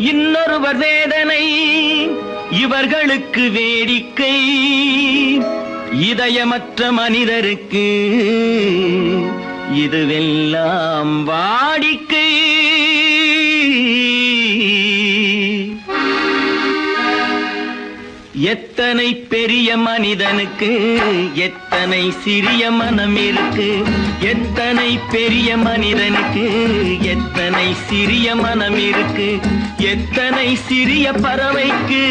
இன்னொருவர் வேதனை இவர்களுக்கு வேடிக்கை, இதயமற்ற மனிதருக்கு இதுவெல்லாம் வாடிக்கை. எத்தனை பெரிய மனிதனுக்கு எத்தனை சிறிய மனம் இருக்கு, எத்தனை பெரிய மனிதனுக்கு எத்தனை சிறிய மனம் இருக்கு, எத்தனை சிறிய பறவைக்கு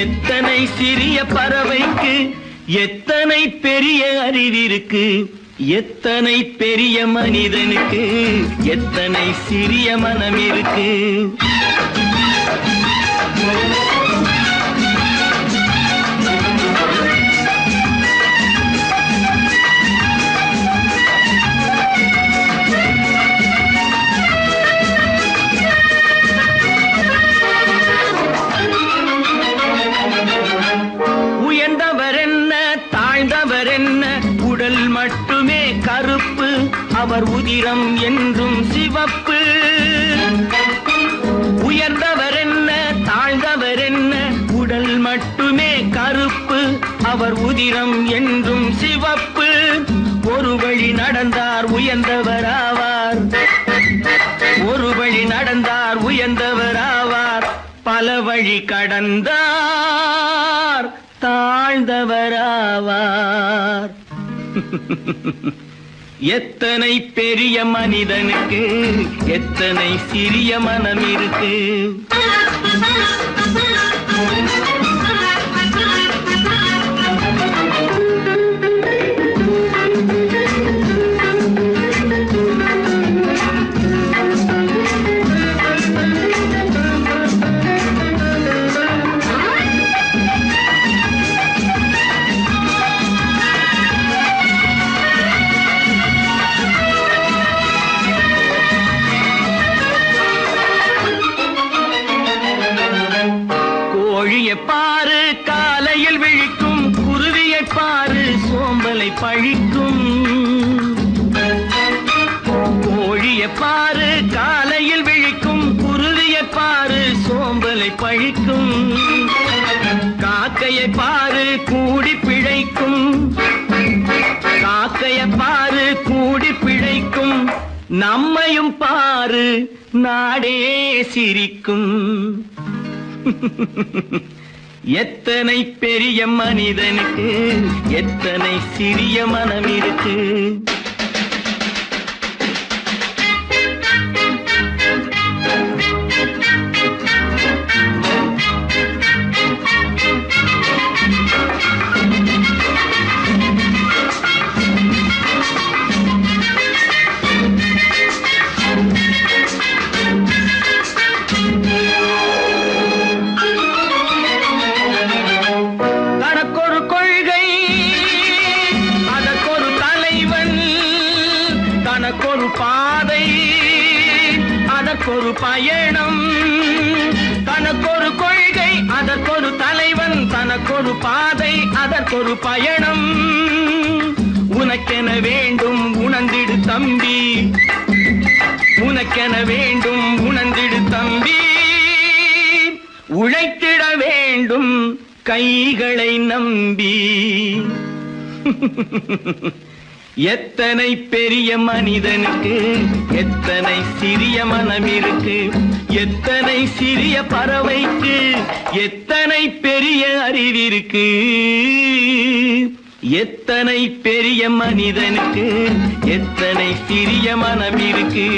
எத்தனை சிறிய பறவைக்கு எத்தனை பெரிய அறிவிருக்கு, எத்தனை பெரிய மனிதனுக்கு எத்தனை சிறிய மனம் இருக்கு. உயர்ந்தவர் என்ன தாழ்ந்தவர் என்ன, உடல் மட்டுமே கருப்பு, அவர் உதிரம் என்றும் சிவப்பு. உயர்ந்தவர் என்ன தாழ்ந்தவர் என்ன, உடல் மட்டுமே கருப்பு, அவர் உதிரம் என்றும் சிவப்பு. ஒரு வழி நடந்தார் உயர்ந்தவர் ஆவார், ஒரு வழி நடந்தார் உயர்ந்தவர் ஆவார், பல வழி கடந்தார் தாழ்ந்தவராவார். எத்தனை பெரிய மனிதனுக்கு எத்தனை சிறிய மனம் இருக்கு. கோழியை பாரு காலையில் விழிக்கும், குருவியை பாரு சோம்பலை பழிக்கும். கோழியை பாரு காலையில் விழிக்கும், குருவியை பாரு சோம்பலை பழிக்கும். காக்கையை பாரு கூடி பிழைக்கும், காக்கையை பாரு கூடி பிழைக்கும். நம்மையும் பாரு நாடே சிரிக்கும். எத்தனை பெரிய மனிதனுக்கு எத்தனை சிறிய மனம் இருக்கு. தனக்கொரு பாதை அதற்கொரு பயணம், தனக்கொரு கொள்கை அதற்கொரு தலைவன், தனக்கொரு பாதை அதற்கொரு பயணம். உனக்கென வேண்டும் உணர்ந்திடு தம்பி, உனக்கென வேண்டும் உணர்ந்திடு தம்பி. உழைத்திட வேண்டும் கைகளை நம்பி. எத்தனை பெரிய மனிதனுக்கு எத்தனை சிறிய மனம் இருக்கு, எத்தனை சிறிய பறவைக்கு எத்தனை பெரிய அறிவிருக்கு, எத்தனை பெரிய மனிதனுக்கு எத்தனை சிறிய மனம் இருக்கு.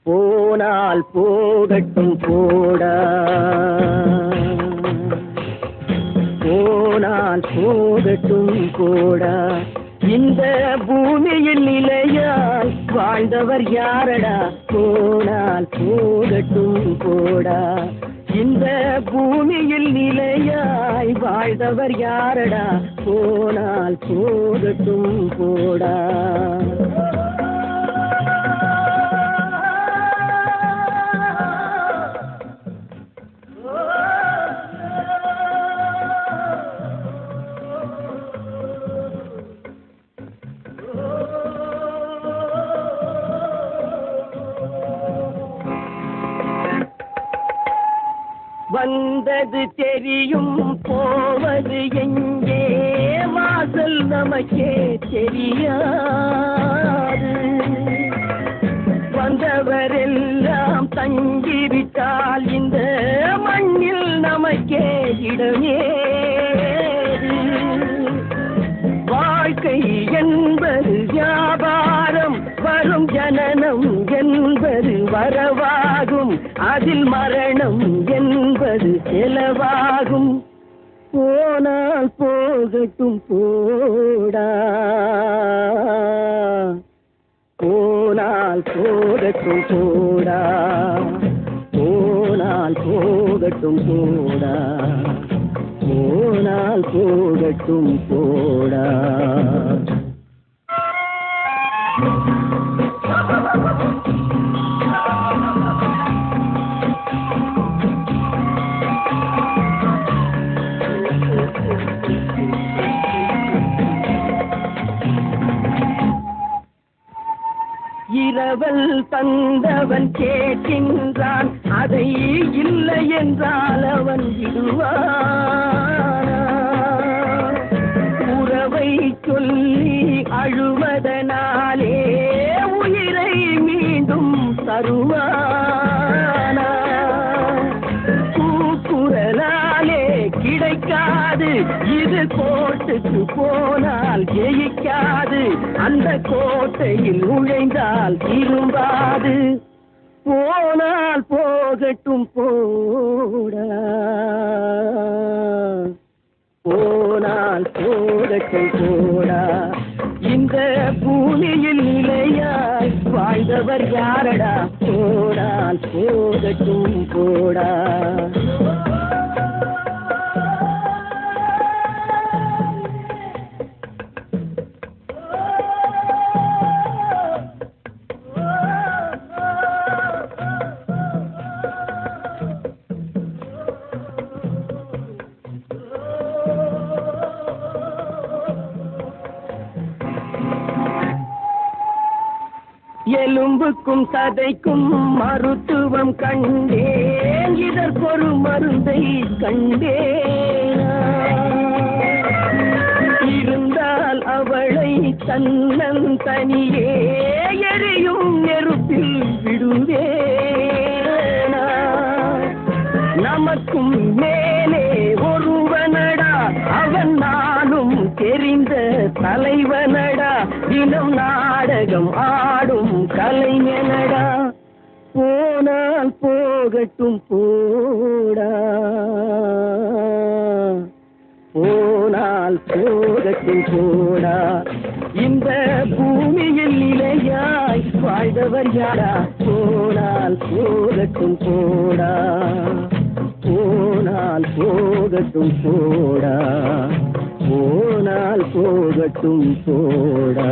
போனால் போகட்டும் போடா, போனால் போகட்டும் போடா. இந்த பூமியில் நிலையாய் வாழ்ந்தவர் யாரடா, போனால் போகட்டும் போடா. இந்த பூமியில் நிலையாய் வாழ்ந்தவர் யாரடா, போனால் போகட்டும் போடா. வந்தது தெரியும் போவது எங்கே, வாசல் நமக்கே தெரியாது. வந்தவரெல்லாம் தங்கிவிட்டால் இந்த மண்ணில் நமக்கே இடமேது. வாழ்க்கை என்பது வியாபாரம், வரும் ஜனனம் என்பது வரவாகும், அதில் மரணம் என்பது செலவாகும். போனால் போகட்டும் போடா, போனால் போகட்டும் போடா, போனால் போகட்டும் போடா, போனால் போகட்டும் போடா. இரவல் தந்தவன் கேட்கின்றான், அதை இல்லை என்றால் அவன் விடுவான். உறவை சொல்லி அழுவதனாலே உயிரை மீண்டும் தருவானா. கூக்குரலாலே கிடைக்காது, இது கோட்டுக்கு போனால் ஜெயிக்காது, அந்த கோட்டையில் நுழைந்தால் திரும்பாது. போனால் போகட்டும் போடா, போனால் போகட்டும் போடா. இந்த பூமியில் நிலையாய் வாழ்ந்தவர் யாரடா, போனால் போகட்டும் போடா. எலும்புக்கும் சதைக்கும் மருத்துவம் கண்டேன், இதற்கொரு மருந்தை கண்டேன். இருந்தால் அவளை தன்னன் தனியே எரியும் நெருப்பில் விடுவேனா. நமக்கும் மேலே ஒருவனடா, அவன் நானும் தெரிந்த தலைவனடா, தினம் நாடகம் ஆடும் கலைஞனடா. போனால் போகட்டும் போடா, போனால் போகட்டும் போடா. இந்த பூமியில் நிலையாய் வாழ்ந்தவர் யாரா, போனால் போகட்டும் போடா, போனால் போகட்டும் போடா, போனால் போகட்டும் போடா.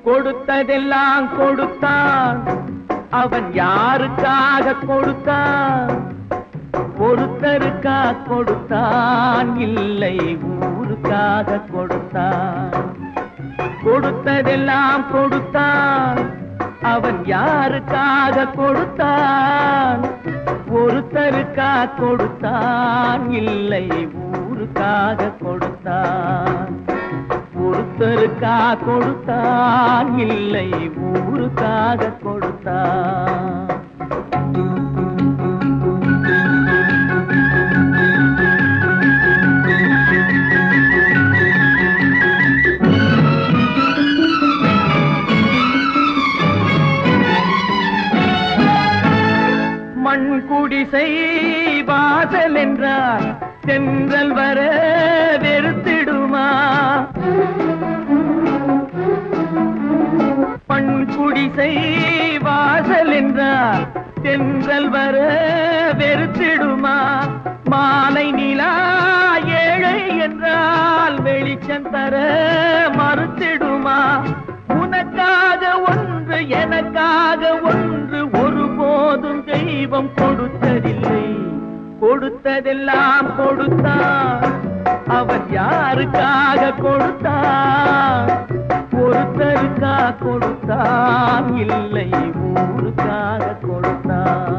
கொடுத்ததெல்லாம் கொடுத்தான், அவன் யாருக்காக கொடுத்தான்? ஒருத்தருக்கா கொடுத்தான், இல்லை ஊருக்காக கொடுத்தான். கொடுத்ததெல்லாம் கொடுத்தான், அவன் யாருக்காக கொடுத்தான்? ஒருத்தருக்கா கொடுத்தான், இல்லை ஊருக்காக கொடுத்தான். ஒருத்தருக்கா கொடுத்தான், இல்லை ஊருக்காக கொடுத்தான். மண் குடிசை வாசல் என்றால் தென்றல் வர வெறுத்திடுமா? மண் குடிசை வாசல் என்றால் தென்றல் வர வெறுத்திடுமா? மாலை நிலா ஏழை என்றால் வெளிச்சம் தர மறுத்திடுமா? உனக்காக ஒன்று எனக்காக ஒன்று ஒருபோதும் தெய்வம் கொடுத்ததில்லை. கொடுத்ததெல்லாம் கொடுத்தான். அவன் யாருக்காக கொடுத்தான்? ஒருத்தருக்கா கொடுத்தான், இல்லை ஊருக்காக கொடுத்தான்.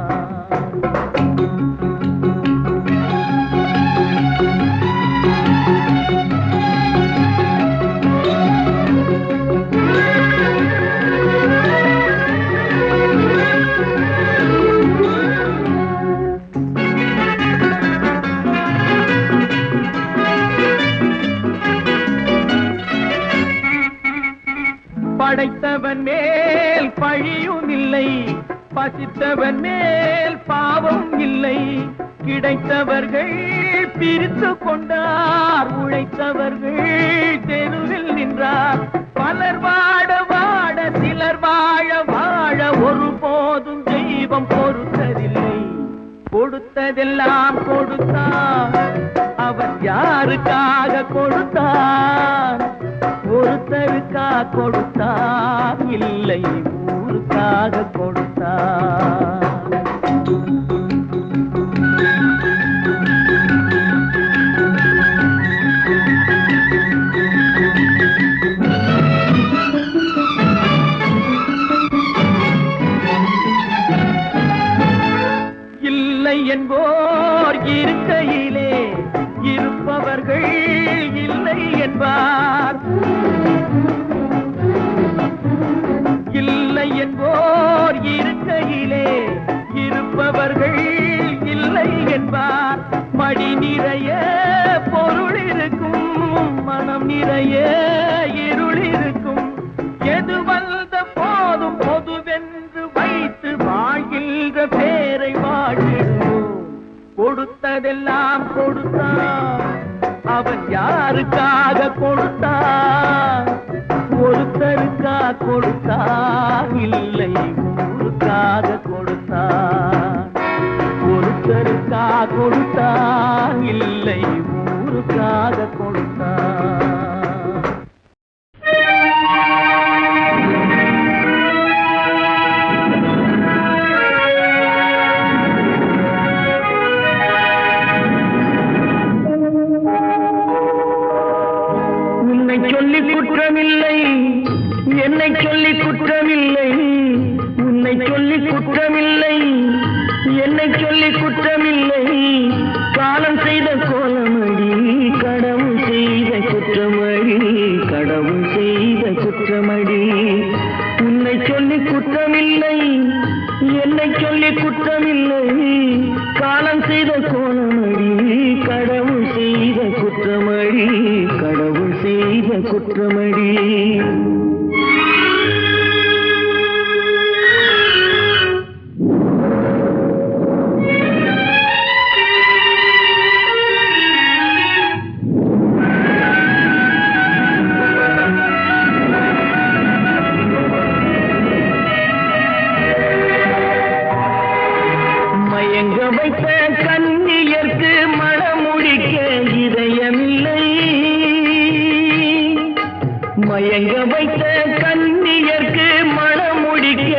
படைத்தவன் மேல் பழியும் இல்லை, பசித்தவன் மேல் பாவம் இல்லை. கிடைத்தவர்கள் பிரித்து கொண்டார், உழைத்தவர்கள் தெருவில் நின்றார். பலர் வாட வாட சிலர் வாழ வாழ ஒருபோதும் தெய்வம் பொறுத்ததில்லை. கொடுத்ததெல்லாம் கொடுத்தான். அவன் யாருக்காக கொடுத்தான்? ஒருத்தருக்கா கொடுத்தான், இல்லை ஊருக்காக கொடுத்தான். இல்லை என்போர் இருக்கையிலே இருப்பவர்கள் இல்லை என்பார். இல்லை என்போர் இருக்கையிலே இருப்பவர்கள் இல்லை என்பார். மடி நிறைய பொருள் இருக்கும், மனம் நிறைய இருள் இருக்கும். எது வந்த போதும் பொதுவென்று வைத்து வாழ்கின்ற பேரை வாழ்கிறோம். கொடுத்ததெல்லாம் கொடுத்தான். அவன் யாருக்காக கொடுத்தான்? ஒருத்தருக்கா கொடுத்தான், இல்லை ஊருக்காக கொடுத்தான். ஒருத்தருக்கா கொடுத்தான், இல்லை ஊருக்காக கொடுத்தான். சொல்லி குற்றமில்லை, என்னை சொல்லி குற்றமில்லை. உன்னை சொல்லி குற்றமில்லை, என்னை சொல்லி குற்றமில்லை. காலம் செய்த கோலமடி, கடவுள் செய்த குற்றமடி, கடவுள் செய்த குற்றமடி. உன்னை சொல்லி குற்றமில்லை, என்னை சொல்லி குற்றமில்லை. காலம் செய்த கோலமடி, கடவுள் செய்த குற்றமடி, கடவுள் செய்த குற்றமடி. மயங்க வைத்த கன்னியர்க்கு மணமுடிக்க இதயமில்லை. மயங்க வைத்த கன்னியர்க்கு மணமுடிக்க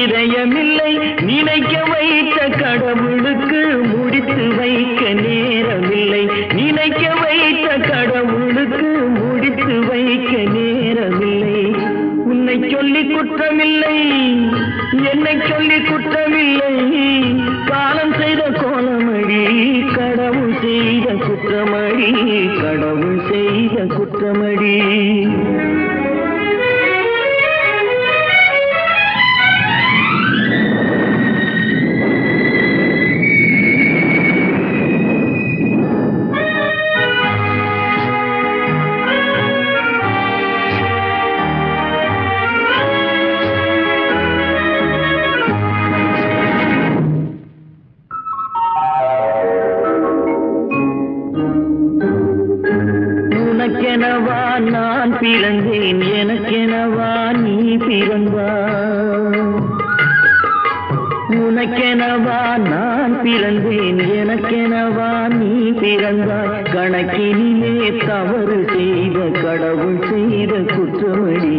இதயமில்லை. நினைக்க வைத்த கடவுளுக்கு முடித்து வைக்க நேரமில்லை. நினைக்க வைத்த கடவுளுக்கு முடித்து வைக்க நேரமில்லை. உன்னை சொல்லி குற்றமில்லை, என்னை சொல்லி குற்றமில்லை காலம் செய்த கோலமடி கடவுள் செய்த குற்றமடி கடவுள் செய்த குற்றமடி உனக்கெனவா நான் பிறந்தேன் எனக்கெனவா நீ பிறந்தாய் உனக்கெனவா நான் பிறந்தேன் எனக்கெனவா நீ பிறந்தாய் கணக்கினிலே தவறு செய்த கடவுள் செய்த குற்றமடி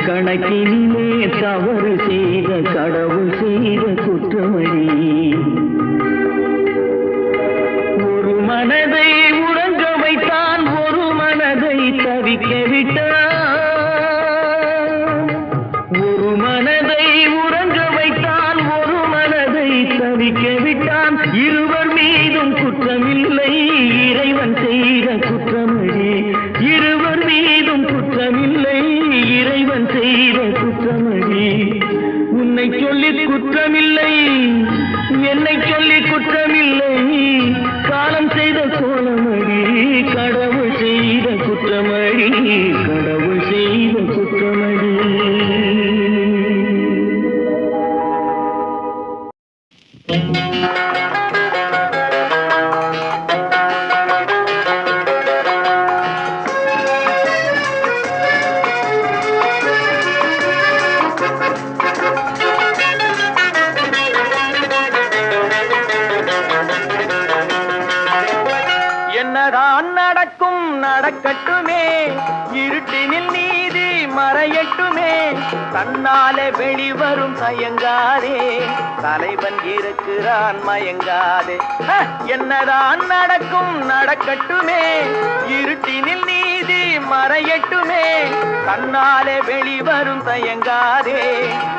கணக்கினிலே தவறு செய்த கடவுள் செய்த குற்றமடி ஒரு மனதை உறங்க வைத்தான் ஒரு மனதை தவிக்க விட்டான் ஒரு மனதை உறங்க வைத்தான் ஒரு மனதை தவிக்க விட்டான் இருவர் மீதும் குற்றமில்லை இறைவன் செய்த குற்றமடி இருவர் மீதும் குற்றமில்லை இறைவன் செய்த குற்றமடி உன்னை சொல்லி குற்றமில்லை என்னை சொல்லி குற்றமில்லை காலம் செய்த கோலமடி கடவுள் செய்த குற்றமடி கடவுள் செய்த குற்றமடி என்னதான் நடக்கும் நடக்கட்டுமே இருட்டினில் நீதி மறையட்டுமே தன்னாலே வெளிவரும் தயங்காதே தலைவன் இருக்கிறான் மயங்காதே என்னதான் நடக்கும் நடக்கட்டுமே இருட்டினில் நீதி மறையட்டுமே தன்னாலே வெளிவரும் தயங்காதே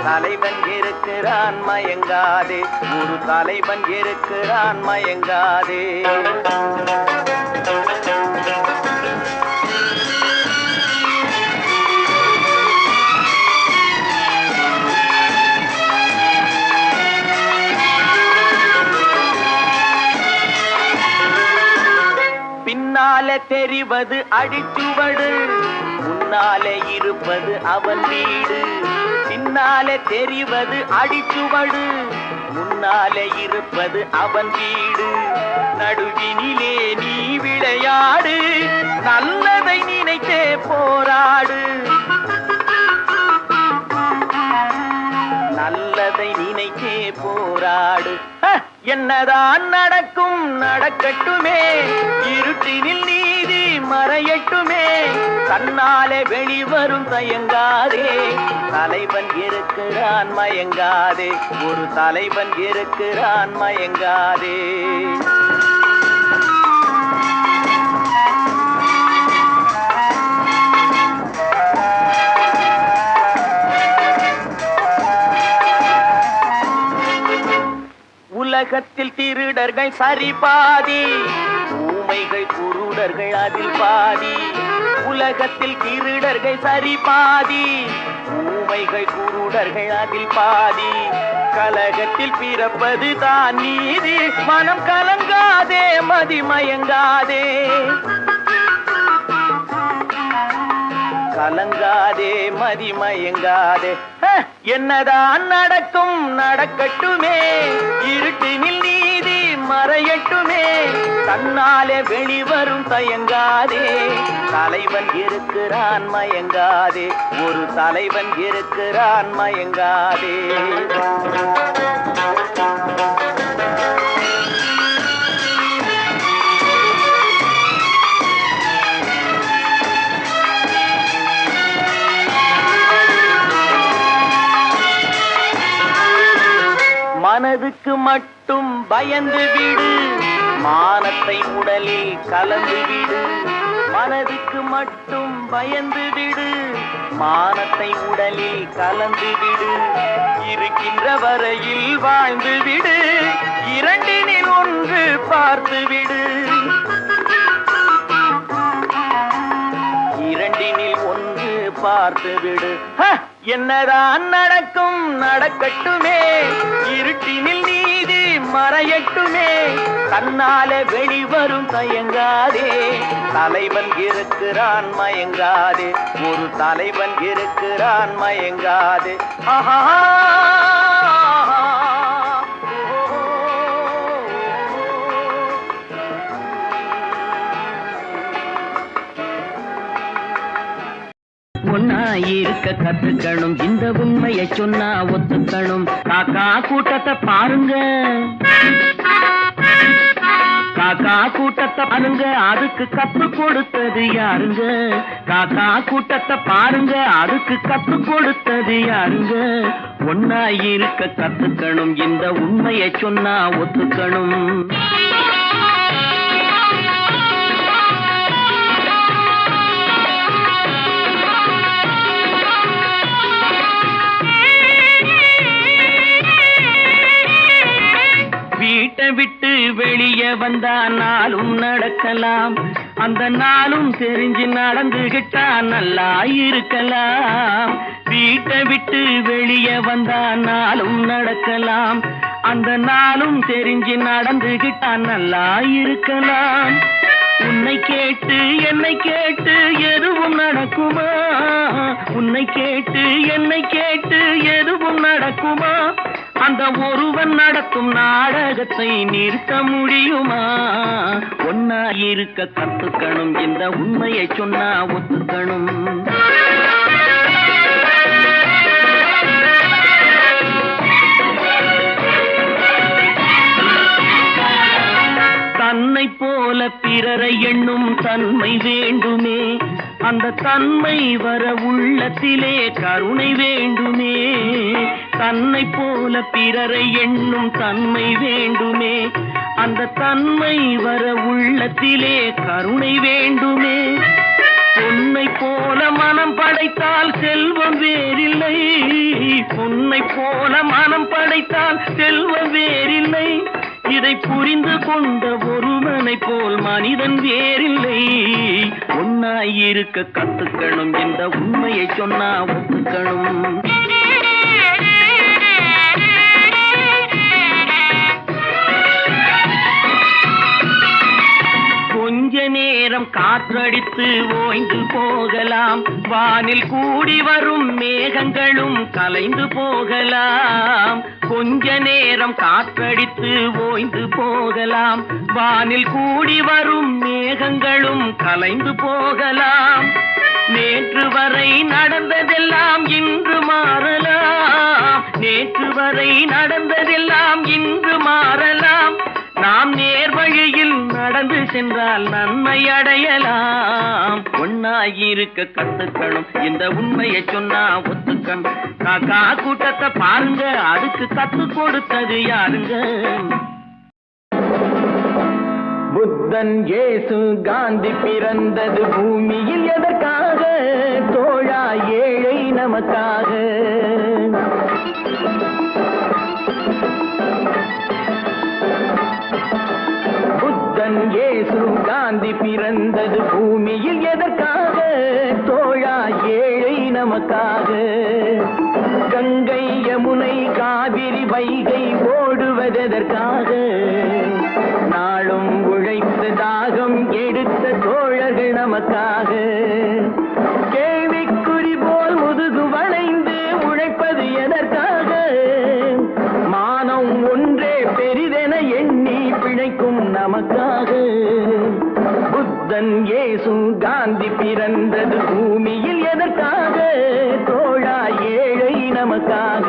தலைவன் இருக்கிறான் மயங்காதே ஒரு தலைவன் இருக்கிறான் மயங்காதே பின்னாலே தெரிவது அடிச்சுவடு முன்னாலே இருப்பது அவன் வீடு பின்னாலே தெரிவது அடிச்சுவடு முன்னாலே இருப்பது அவன் வீடு நடுவினிலே நீ விளையாடு நல்லதை நினைத்தே போராடு நல்லதை நினைத்தே போராடு என்னதான் நடக்கும் நடக்கட்டுமே இருட்டினில் நீதி மறையட்டுமே தன்னாலே வெளிவரும் தயங்காதே தலைவன் இருக்கிறான் மயங்காதே ஒரு தலைவன் இருக்கிறான் மயங்காதே உலகத்தில் திருடர்கள் சரி பாதி ஊமைகள் குருடர்கள் அதில் பாதி உலகத்தில் திருடர்கள் சரி பாதி ஊமைகள் குருடர்கள் அதில் பாதி கலகத்தில் பிறப்பது தான் நீதி மனம் கலங்காதே மதிமயங்காதே கலங்காதே மதிமயங்காதே என்னதான் நடக்கும் நடக்கட்டுமே இருட்டினில் நீதி மறையட்டுமே தன்னாலே வெளிவரும் தயங்காதே தலைவன் இருக்கிறான் மயங்காதே ஒரு தலைவன் இருக்கிறான் மயங்காதே மனதுக்கு மட்டும் பயந்து விடு மானத்தை உடலில் கலந்து விடு மனதுக்கு மட்டும் பயந்து விடு, மானத்தை உடலில் கலந்து விடு, இருக்கின்ற வரையில் வாழ்ந்து விடு, இரண்டினில் ஒன்று பார்த்து விடு, இரண்டினில் ஒன்று பார்த்து விடு. என்னதான் நடக்கும் நடக்கட்டுமே, இருட்டினில் நீதி மறையட்டுமே, தன்னாலே வெளிவரும் தயங்காதே, தலைவன் இருக்கிறான் மயங்காதே, ஒரு தலைவன் இருக்கிறான் மயங்காதே. ஆஹா ஒன்னா இருக்க கத்துக்கணும், இந்த உண்மையை சொன்னா ஒத்துக்கணும். காக்கா கூட்டத்தை பாருங்க, காக்கா கூட்டத்தை பாருங்க, அதுக்கு கத்து கொடுத்தது யாருங்க? காக்கா கூட்டத்தை பாருங்க, அதுக்கு கத்து கொடுத்தது யாருங்க? ஒன்னா இருக்க கத்துக்கணும், இந்த உண்மையை சொன்னா ஒத்துக்கணும். வீட்டை விட்டு வெளியே வந்தா நாளும் நடக்கலாம், அந்த நாளும் தெரிஞ்சு நடந்துகிட்டா நல்லா இருக்கலாம். வீட்டை விட்டு வெளியே வந்தா நாளும் நடக்கலாம், அந்த நாளும் தெரிஞ்சு நடந்துகிட்டா நல்லா இருக்கலாம். உன்னை கேட்டு என்னை கேட்டு எதுவும் நடக்குமா? உன்னை கேட்டு என்னை கேட்டு எதுவும் நடக்குமா? அந்த ஒருவன் நடத்தும் நாடகத்தை நிறுத்த முடியுமா? ஒன்னா இருக்க கத்துக்கணும், இந்த உண்மையை சொன்னா ஒத்துக்கணும். தன்னை போல பிறரை எண்ணும் தன்மை வேண்டுமே, அந்த தன்மை வர உள்ளத்திலே கருணை வேண்டுமே. தன்னை போல பிறரை எண்ணும் தன்மை வேண்டுமே, அந்த தன்மை வர உள்ளத்திலே கருணை வேண்டுமே. பொன்னை போல மனம் படைத்தால் செல்வம் வேறில்லை, பொன்னை போல மனம் படைத்தால் செல்வம் வேறில்லை. இதை புரிந்து கொண்ட ஒருவனை போல் மனிதன் வேறில்லை. ஒன்னாயிருக்க கத்துக்கணும், இந்த உண்மையை சொன்னா ஒத்துக்கணும். கொஞ்ச நேரம் காற்றடித்து ஓய்ந்து போகலாம், வானில் கூடி வரும் மேகங்களும் கலைந்து போகலாம். கொஞ்ச நேரம் காற்றடித்து ஓய்ந்து போகலாம், வானில் கூடி வரும் மேகங்களும் கலைந்து போகலாம். நேற்று வரை நடந்ததெல்லாம் இன்று மாறலாம், நேற்று வரை நடந்ததெல்லாம் இன்று மாறலாம். நாம் நேர்வழியில் நடந்து சென்றால் நன்மை அடையலாம். ஒன்னாயிருக்க கத்துக்கணும், இந்த உண்மையை சொன்னா ஒத்துக்கணும். காக்கா கூட்டத்தை பாருங்க, அதுக்கு கத்து கொடுத்தது யாருங்க? புத்தன் இயேசு காந்தி பிறந்தது பூமியில் எதற்காக? தோழா ஏழை நமக்காக. புத்தன் இயேசு காந்தி பிறந்தது பூமியில் எதற்காக? தோழா ஏழை நமக்காக. கங்கை யமுனை காவிரி வைகை ஓடுவதற்காக? நாளும் உழைத்து தாகம் எடுத்த தோழர்கள் நமக்காக. கேள்விக்குறி போல் முதுகு வளைந்து உழைப்பது எதற்காக? மானம் ஒன்றே பெரிதென எண்ணி பிழைக்கும் நமக்காக. புத்தன் இயேசு காந்தி பிறந்தது பூமியில் எதற்காக? தோழா ஏழை நமக்காக.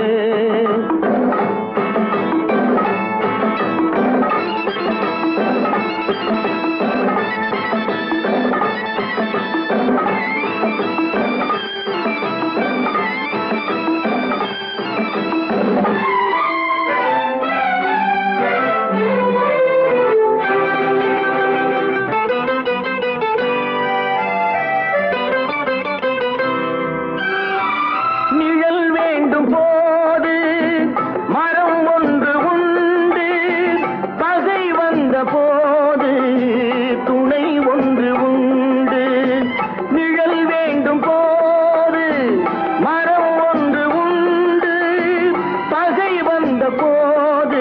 மழை வந்த போது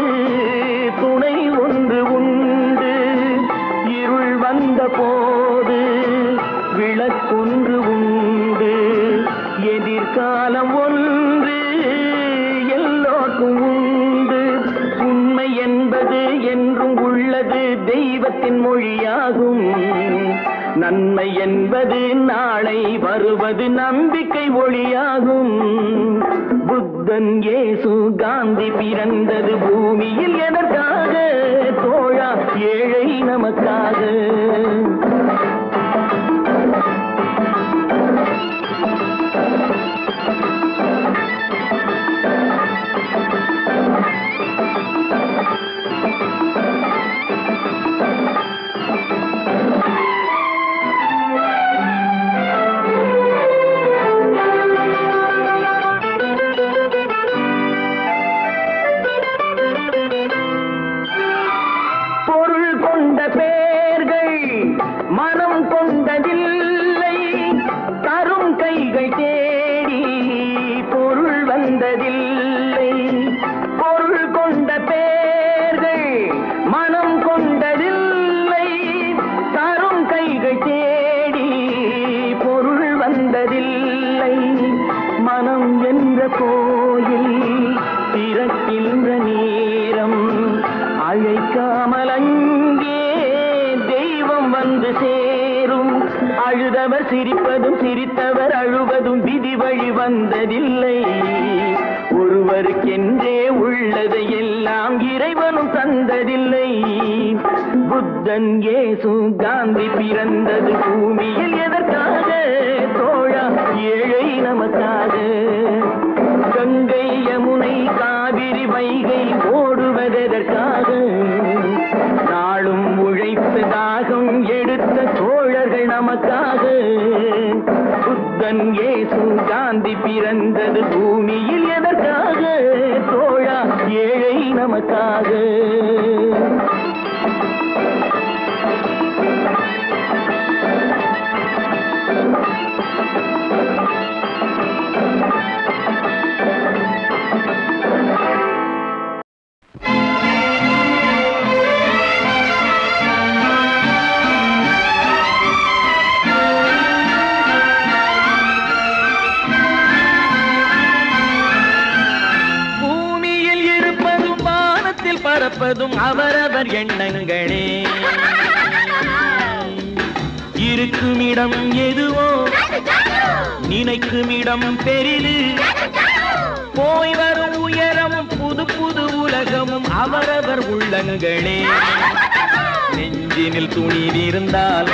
துணை ஒன்று உண்டு, இருள் வந்த போது விளக்கொன்று உண்டு, எதிர்காலம் ஒன்று எல்லோருக்கும் உண்டு. உண்மை என்பது என்றும் உள்ளது, தெய்வத்தின் மொழியாகும். நன்மை என்பது நாளை வருவது, நம்பிக்கை ஒளியாகும். புத்தன், இயேசு, காந்தி பிறந்தது பூமியில் எதற்காக? தோழா, ஏழை நமக்காக. மனம் கொண்டதில்லை, தரும் கைகள் தேடி பொருள் வந்ததில்லை. பொருள் கொண்ட பேர்கள் மனம் கொண்டதில்லை, தரும் கைகள் தேடி பொருள் வந்ததில்லை. மனம் என்ற கோயில் திறக்கின்ற நேரம் அழைக்காமல் அங்கே தெய்வம் வந்து சேரும். அழுதவர் சிரிப்பதும் சிரித்தவர் அழுவதும் விதி வழி வந்ததில்லை. ஒருவருக்கென்றே உள்ளதை எல்லாம் இறைவனும் தந்ததில்லை. புத்தன், இயேசு, காந்தி பிறந்தது பூமியில் எதற்காக? தோழா, ஏழை நமக்காக. கங்கை, யமுனை, காவிரி, வைகை ஓடுவதற்காக? நாளும் உழைத்து தாகம் எடுத்த தோழர்கள் நமக்காக. புத்தன், இயேசு, காந்தி பிறந்தது பூமியில் எதற்காக? தோழா, ஏழை நமக்காக. பறப்பதும் அவரவர் எண்ணங்களே. இருக்குமிடம் எதுவோ நினைக்குமிடம் பெரிது. போய் வரும் உயரமும் புது புது உலகமும் அவரவர் உள்ளங்களே. நெஞ்சினில் துணிவிருந்தால்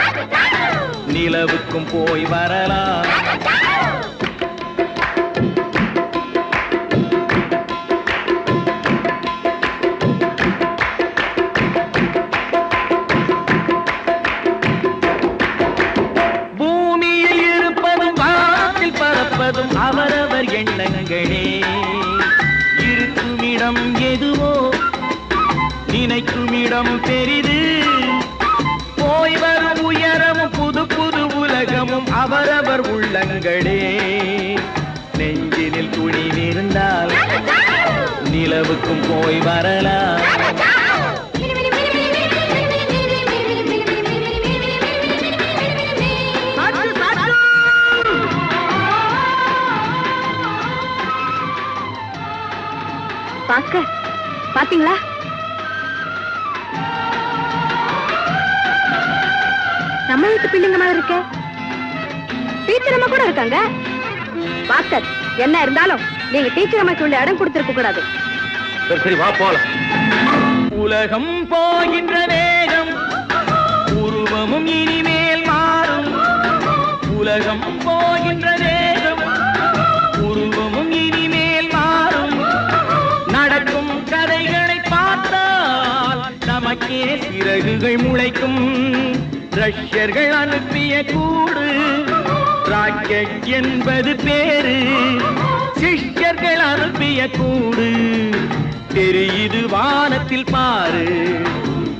நிலவுக்கும் போய் வரலாம். அவரவர் எண்ணங்களே. இருக்குமிடம் எதுவோ நினைக்குமிடம் பெரிது. போய் வரும் உயரமும் புது புது உலகமும் அவரவர் உள்ளங்களே. நெஞ்சினில் துணிவிருந்தால் நிலவுக்கும் போய் வரலாம். பாத்தீங்களா? நம்ம வீட்டு பிள்ளைங்க மாதிரி இருக்க. டீச்சர் அம்மா கூட இருக்காங்க. பாஸ்கர், என்ன இருந்தாலும் நீங்க டீச்சர் அம்மாக்கு உள்ள இடம் கொடுத்திருக்க கூடாது. சரி, வா போலாம். உலகம் போகின்ற வேகம் உருவமும் இனிமேல் மாறும். உலகம் போகின்ற வேகம் உருவமும் இனிமேல் மாறும். நடக்கும் கதைகளை பார்த்தால் நமக்கே சிறகுகள் முளைக்கும். ரஷ்யர்கள் அனுப்பிய கூடு ராக்கெட் என்பது பேரு. சிஷ்யர்கள் அனுப்பிய கூடு தெரியுது வானத்தில் பாரு.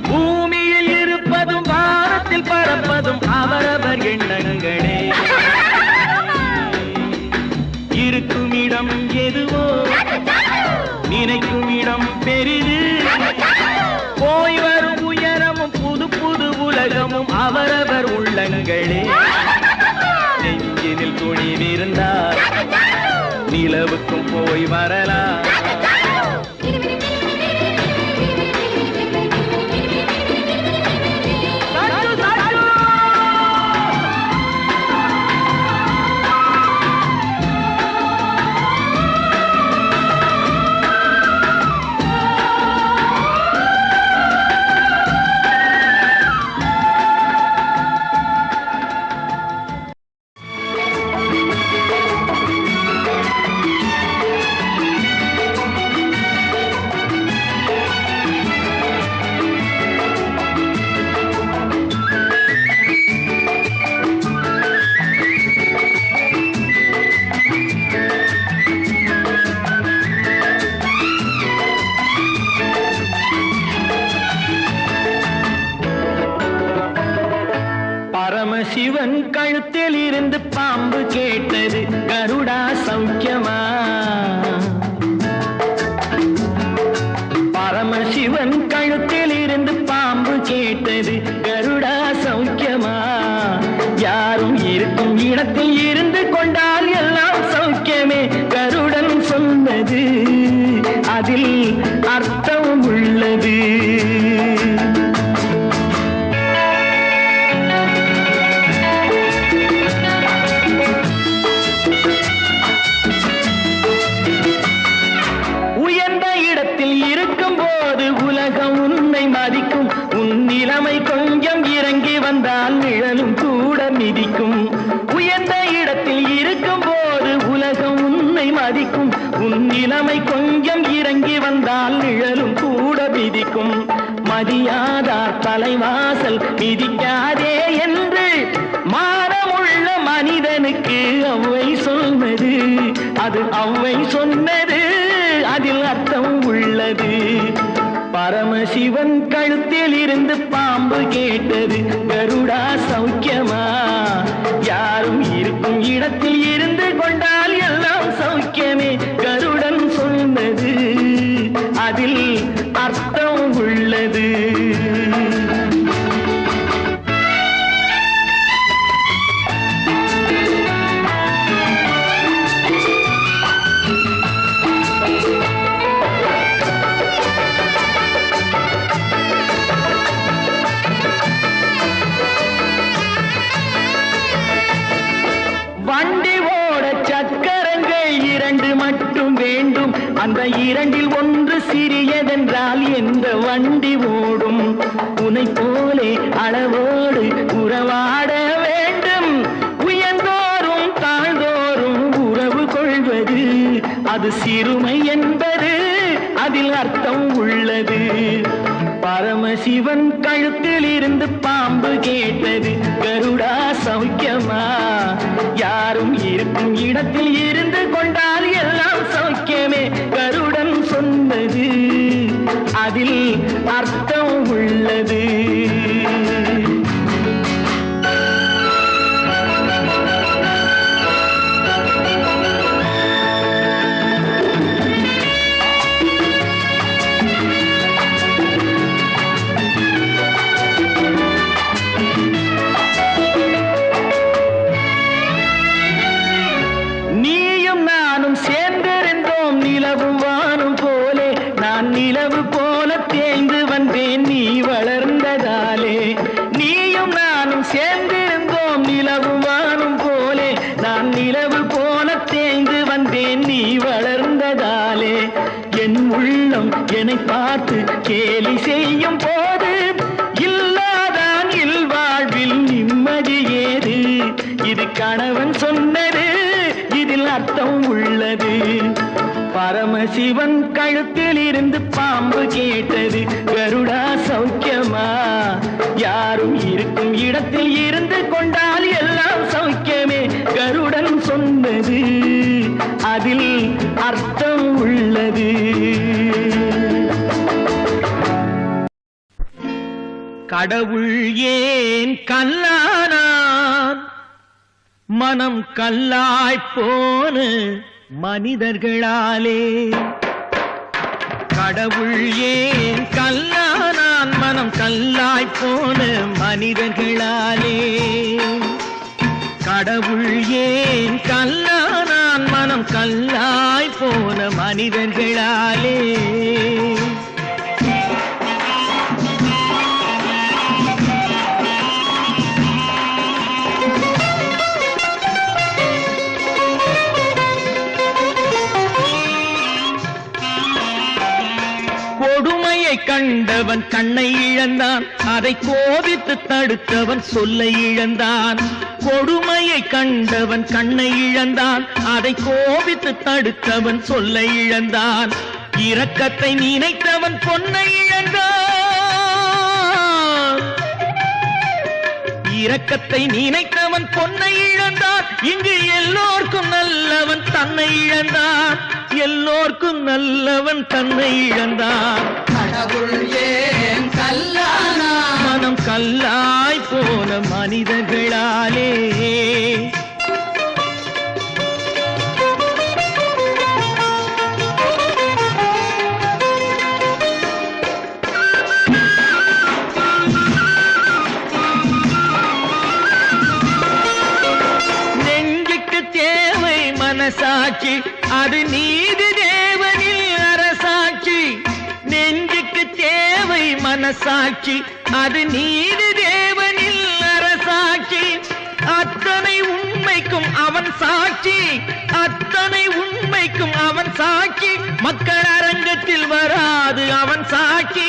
பூமியில் இருப்பதும் வானத்தில் பறப்பதும் அவரவர் எண்ணங்களே. இருக்குமிடம் எதுவோ நினைக்கும் இடம் பெரிது. போய் வரும் உயரமும் புது புது உலகமும் அவரவர் உள்ளங்களே. நெஞ்சினில் துணிவிருந்தார் நிலவுக்கும் போய் வரலாம். பரமசிவன் கழுத்தில் இருந்து பாம்பு கேட்டது, கருடா சௌக்கியமா? பரமசிவன் கழுத்தில் இருந்து பாம்பு கேட்டது, கருடா சௌக்கியமா? யாரும் இருக்கும் இடத்தில் இருந்து கொண்டால் எல்லாம் சௌக்கியமே, கருடன் சொன்னது அதில் அர்த்தம் உள்ளது. மதிக்கும் உன் நிலைமை கொஞ்சம் இறங்கி வந்தால் நிழலும் கூட மிதிக்கும். உயர்ந்த இடத்தில் இருக்கும் போது உலகம் உன்னை மதிக்கும். உன் நிலைமை கொஞ்சம் இறங்கி வந்தால் நிழலும் கூட மிதிக்கும். மதியாதார் தலைவாசல் மிதிக்காதே என்று மானமுள்ள மனிதனுக்கு அவ்வை சொன்னது. அது அவ்வை சொன்னது, அதில் அர்த்தம் உள்ளது. பரமசிவன் கழுத்தில் இருந்து பாம்பு கேட்டது, கருடா சௌக்கியமா? யாரும் இருக்கும் இடத்தில் இருந்து கொண்டால் எல்லாம் சௌக்கியமே, கருடன் சொன்னது அதில் அர்த்தம் உள்ளது. வண்டி ஓட சக்கரங்கள் இரண்டு மட்டும் வேண்டும். அந்த இரண்டில் ஒன்று சிறியதென்றால் எந்த வண்டி ஓடும்? உன்னை போலே அளவோடு உறவாட வேண்டும். உயர்ந்தோறும் தாழ்ந்தோறும் உறவு கொள்வது அது சிறுமை என்பது அதில் அர்த்தம் உள்ளது. பரமசிவன் கழுத்தில் இருந்து பாம்பு கேட்டது, கருடா சௌக்கியமா? யாரும் இருக்கும் இடத்தில் இருந்து கொண்டால் எல்லாம் சௌக்கியமே, கருடன் சொன்னது அதில் அர்த்தம் உள்ளது. நிலவு போல தேய்ந்து வந்தேன் நீ வளர்ந்ததாலே. நீயும் நானும் சேர்ந்திருந்தோம் நிலவும் வானும் போலே. நான் நிலவு போல தேய்ந்து வந்தேன் நீ வளர்ந்ததாலே. என் உள்ளம் என்னை பார்த்து கேலி செய்யும் போது இல்லாதான் இல்வாழ்வில் நிம்மதி ஏது? இது கணவன் சொன்னது, இதில் அர்த்தம் உள்ளது. பரமசிவன் கழுத்தில் இருந்து பாம்பு கேட்டது, கருடா சௌக்கியமா? யாரும் இருக்கும் இடத்தில் இருந்து கொண்டால் எல்லாம் சௌக்கியமே, கருடன் சொன்னது அதில் அர்த்தம் உள்ளது. கடவுள் ஏன் கல்லானான்? மனம் கல்லாய்ப் போன மனிதர்களாலே. கடவுள் ஏன் கல்லானான் மனம் கல்லாய் போன மனிதர்களாலே கடவுள் ஏன் கல்லானான் மனம் கல்லாய் போன மனிதர்களாலே கொடுமையை கண்டவன் கண்ணை இழந்தான் அதை கோபித்து தடுத்தவன் சொல்லை இழந்தான் கொடுமையை கண்டவன் கண்ணை இழந்தான் அதை கோபித்து தடுத்தவன் சொல்லை இழந்தான் இரக்கத்தை நினைத்தவன் பொன்னை இழந்தான் இரக்கத்தை நினைத்தவன் பொன்னை இழந்தான் இங்கு எல்லோர்க்கும் நல்லவன் தன்னை இழந்தான் எல்லோர்க்கும் நல்லவன் தன்னை இழந்தான் கடவுள் ஏன் கல்லானா மனம் கல்லாய் போன மனிதர்களாலே நெஞ்சுக்கு தேவை மனசாட்சி அது நீதி தேவனில் அரசாட்சி நெஞ்சுக்கு தேவை மனசாட்சி அது நீதி தேவனில் அரசாட்சி அத்தனை உண்மைக்கும் அவன் சாட்சி அத்தனை உண்மைக்கும் அவன் சாட்சி மக்கள் அரங்கத்தில் வராது அவன் சாட்சி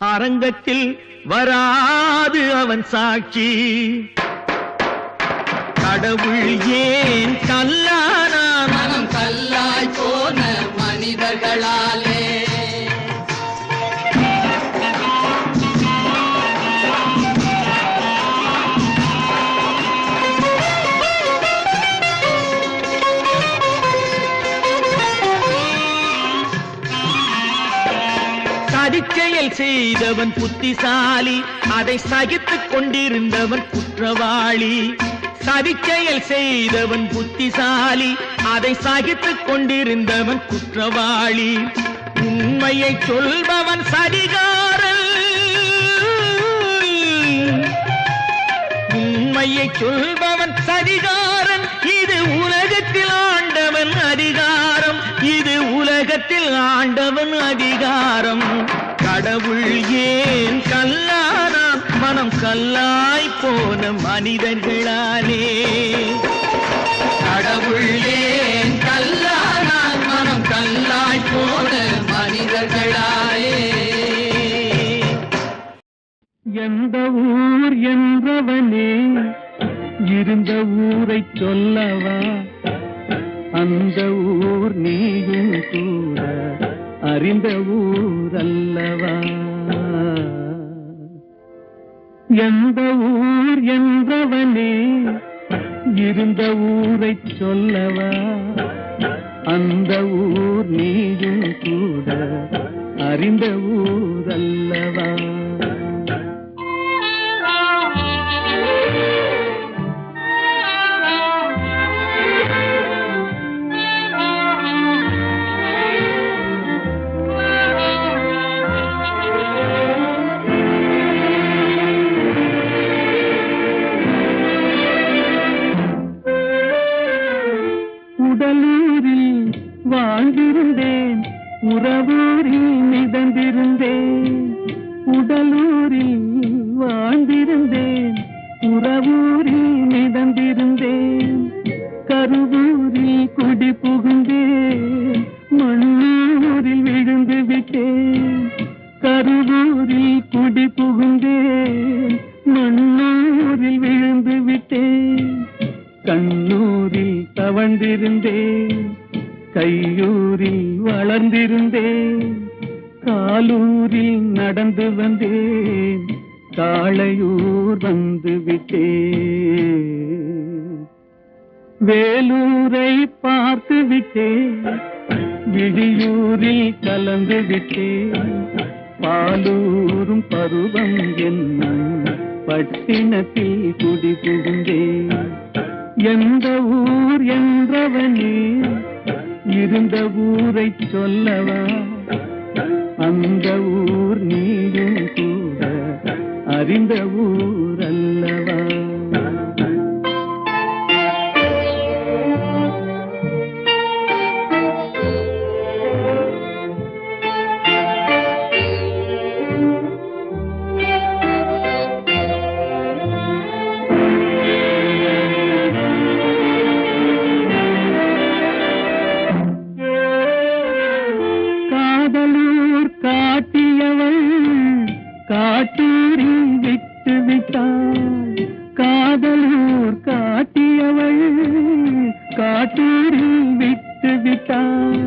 அரங்கத்தில் வராது அவன் சாட்சி கடவுள் ஏன் கல்லானான் மனம் கல்லாய் போன மனிதர்களாலே சதிச்செயல் செய்தவன் புத்திசாலி அதை சகித்துக் கொண்டிருந்தவன் குற்றவாளி சதிச்செயல் செய்தவன் புத்திசாலி அதை சகித்துக் கொண்டிருந்தவன் குற்றவாளி உண்மையை சொல்பவன் சதிகாரன் உண்மையை சொல்பவன் சதிகாரன் இது உலகத்தில் ஆண்டவன் அதிகாரம் இது உலகத்தில் ஆண்டவன் அதிகாரம் கடவுள் ஏன் கல்லானான் மனம் கல்லாய் போன மனிதர்களாலே கடவுள் ஏன் கல்லானா மனம் கல்லாய் போன மனிதர்களாலே எந்த ஊர் என்றவனே இருந்த ஊரை சொல்லவா அந்த ஊர் நீயும் கூட அறிந்த ஊர் அல்லவா எந்த ஊர் என்றவனே இருந்த ஊரை சொல்லவா அந்த ஊர் நீயும் கூட அறிந்த ஊர் அல்லவா உடலூரில் வாழ்ந்திருந்தேன் உறவூரில் மிதந்திருந்தேன் உடலூரில் வாழ்ந்திருந்தேன் உறவூரில் மிதந்திருந்தேன் கருவூரில் குடி புகுந்தேன் மண்ணூரில் விழுந்து விட்டேன் கருவூரில் குடி புகுந்தேன் மண்ணூரில் விழுந்து விட்டேன் கண்ணூரில் தவழ்ந்திருந்தேன் கையூரில் வளர்ந்திருந்தேன் காலூரில் நடந்து வந்தேன் காளையூர் வந்து விட்டேன் வேலூரை பார்த்து விட்டேன் விழியூரில் கலந்து விட்டேன் பாலூரும் பருவம் என்னும் பட்டினத்தில் குடி புகுந்தேன் எந்த ஊர் என்றவனே இருந்த ஊரை சொல்லவா அந்த ஊர் நீயும் கூட அறிந்த ஊர் அல்லவா காட்டூரில் விட்டு விட்டாள் காதலூர் காட்டியவள் காட்டூரில் விட்டு விட்டாள்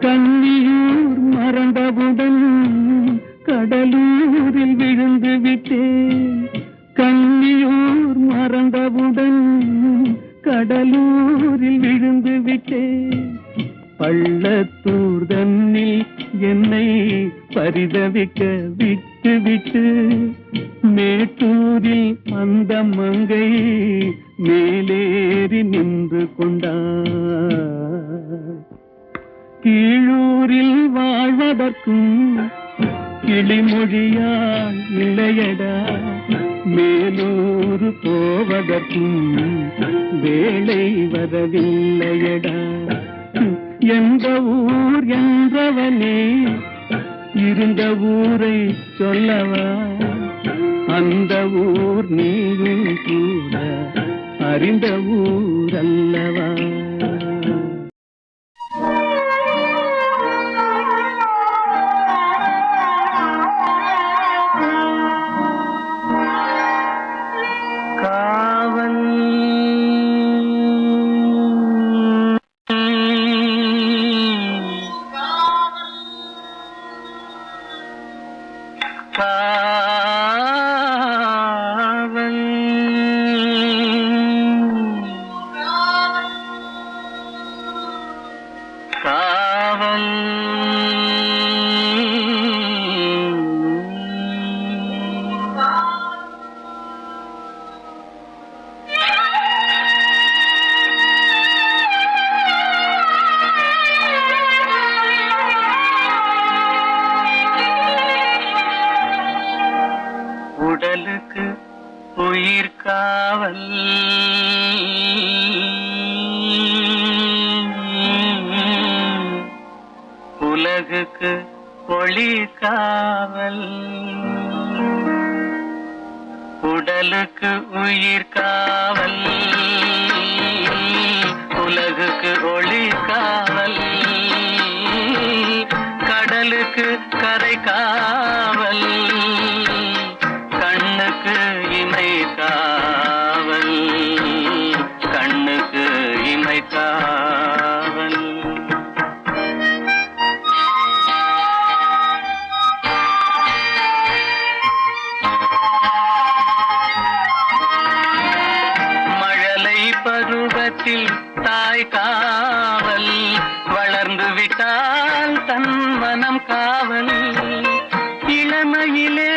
கன்னியூர் மறந்தவுடன் கடலூரில் விழுந்து விட்டேன் கன்னியூர் மறந்தவுடன் கடலூரில் விழுந்து விட்டேன் பள்ளத்தூர் தன்னில் என்னை பரிதவிக்க விட்டு விட்டு மேட்டூரில் அந்த மங்கை மேலேறி நின்று கொண்டார் கீழூரில் வாழ்வதற்கும் கிளிமொழியால் இல்லையடா மேலூர் போவதற்கும் வேலை வரவில்லையடா எந்த ஊர் என்றவனே இருந்த ஊரை சொல்லவா அந்த ஊர் நீயும் கூட அறிந்த ஊர் அல்லவா உடலுக்கு உயிர் காவல் உலகுக்கு ஒளி காவல் உடலுக்கு உயிர் காவல் உலகுக்கு ஒளி காவல் கடலுக்கு கரை காவல் கண்ணுக்கு இமை காவல் கண்ணுக்கு இமை காவல் மழலை பருவத்தில் தாய் காவல் வளர்ந்து விட்டால் தன் மனம் காவல் இளமையிலே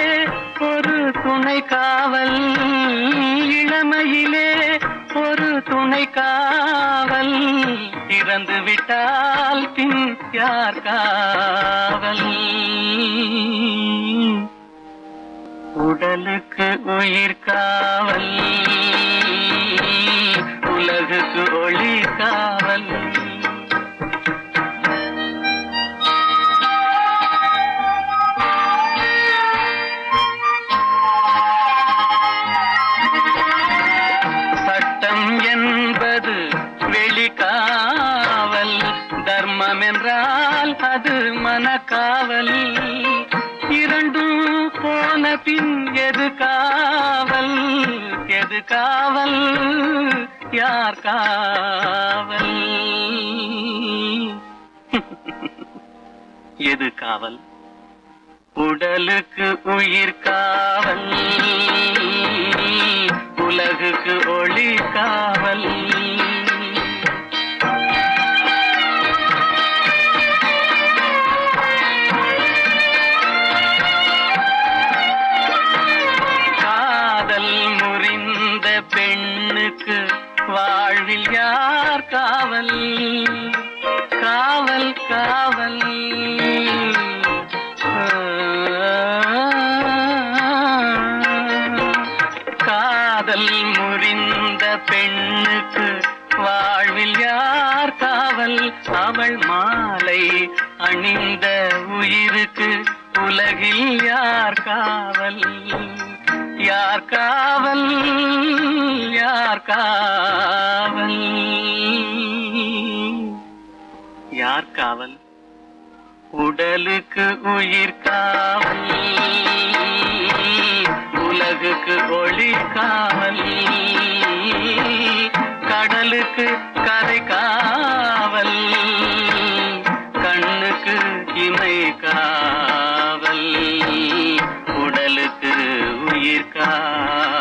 ஒரு துணை காவல் இளமையிலே ஒரு துணை காவல் இறந்து விட்டால் பின் யார் காவல் உடலுக்கு உயிர் காவல் உலகுக்கு ஒளி காவல் என்பது வெளிக்காவல் தர்மம் என்றால் அது மனக்காவல் இரண்டும் போன பின் எது காவல் எது காவல் யார் காவல் எது காவல் உடலுக்கு உயிர் காவல் உலகுக்கு ஒளி காவல் காதல் முறிந்த பெண்ணுக்கு வாழ்வில் யார் காவல் காவல் காதல் முறிந்த பெண்ணுக்கு வாழ்வில் யார் காவல் அவள் மாலை அணிந்த உயிருக்கு உலகில் யார் காவல் யார் காவல் யார் காவல் யார் காவல் உடலுக்கு உயிர் காவல் உலகுக்கு ஒளி காவல் கடலுக்கு கரை காவல் கண்ணுக்கு இமை காவல் உடலுக்கு உயிர் காவல்